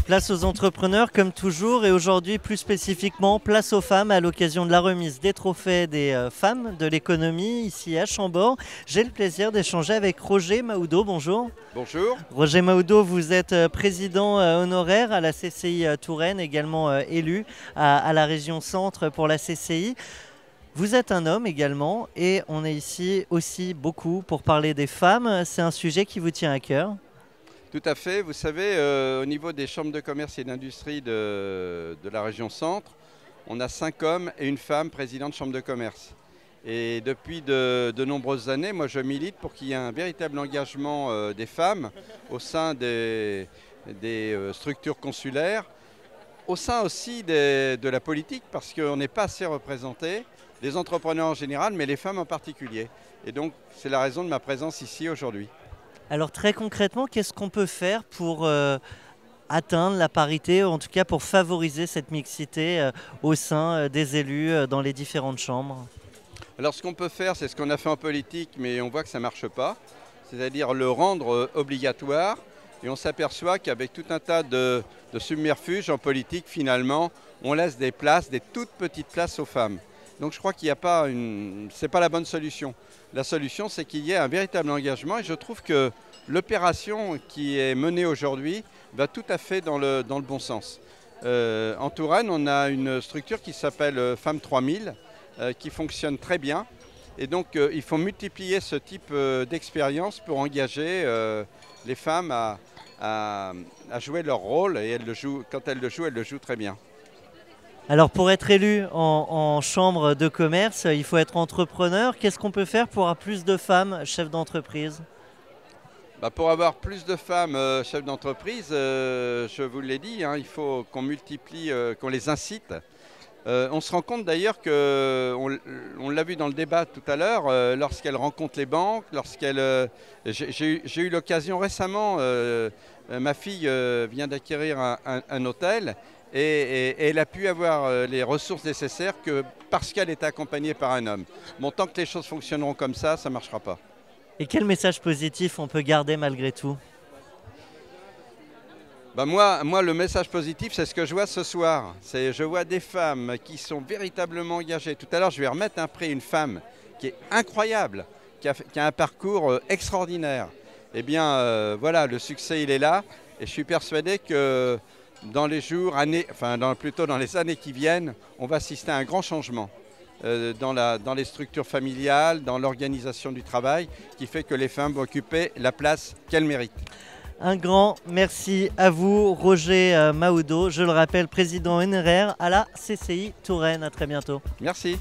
Place aux entrepreneurs comme toujours et aujourd'hui plus spécifiquement place aux femmes à l'occasion de la remise des trophées des femmes de l'économie ici à Chambord. J'ai le plaisir d'échanger avec Roger Mahoudeau, bonjour. Bonjour. Roger Mahoudeau, vous êtes président honoraire à la CCI Touraine, également élu à la région Centre pour la CCI. Vous êtes un homme également et on est ici aussi beaucoup pour parler des femmes. C'est un sujet qui vous tient à cœur. Tout à fait. Vous savez, au niveau des chambres de commerce et d'industrie de la région Centre, on a 5 hommes et une femme présidents de chambre de commerce. Et depuis de nombreuses années, moi je milite pour qu'il y ait un véritable engagement des femmes au sein des structures consulaires, au sein aussi de la politique, parce qu'on n'est pas assez représentés, les entrepreneurs en général, mais les femmes en particulier. Et donc c'est la raison de ma présence ici aujourd'hui. Alors très concrètement, qu'est-ce qu'on peut faire pour atteindre la parité, ou en tout cas pour favoriser cette mixité au sein des élus dans les différentes chambres? Alors ce qu'on peut faire, c'est ce qu'on a fait en politique, mais on voit que ça ne marche pas, c'est-à-dire le rendre obligatoire. Et on s'aperçoit qu'avec tout un tas de subterfuges en politique, finalement, on laisse des places, des toutes petites places aux femmes. Donc je crois qu'il n'y a pas c'est pas la bonne solution. La solution, c'est qu'il y ait un véritable engagement et je trouve que l'opération qui est menée aujourd'hui va tout à fait dans le bon sens. En Touraine, on a une structure qui s'appelle Femmes 3000 qui fonctionne très bien. Et donc il faut multiplier ce type d'expérience pour engager les femmes à jouer leur rôle et quand elles le jouent très bien. Alors pour être élu en chambre de commerce, il faut être entrepreneur. Qu'est-ce qu'on peut faire pour avoir plus de femmes chefs d'entreprise? Pour avoir plus de femmes chefs d'entreprise, je vous l'ai dit, hein, il faut qu'on multiplie, qu'on les incite. On se rend compte d'ailleurs on l'a vu dans le débat tout à l'heure, lorsqu'elles rencontrent les banques, j'ai eu l'occasion récemment, ma fille vient d'acquérir un hôtel et elle a pu avoir les ressources nécessaires que parce qu'elle était accompagnée par un homme. Bon, tant que les choses fonctionneront comme ça ne marchera pas. Et quel message positif on peut garder malgré tout? Moi, le message positif, c'est ce que je vois ce soir. Je vois des femmes qui sont véritablement engagées. Tout à l'heure, je vais remettre un prix à une femme qui est incroyable, qui a un parcours extraordinaire. Eh bien, voilà, le succès, il est là. Et je suis persuadé que dans les plutôt dans les années qui viennent, on va assister à un grand changement dans les structures familiales, dans l'organisation du travail, qui fait que les femmes vont occuper la place qu'elles méritent. Un grand merci à vous, Roger Mahoudeau, je le rappelle, président honoraire à la CCI Touraine. À très bientôt. Merci.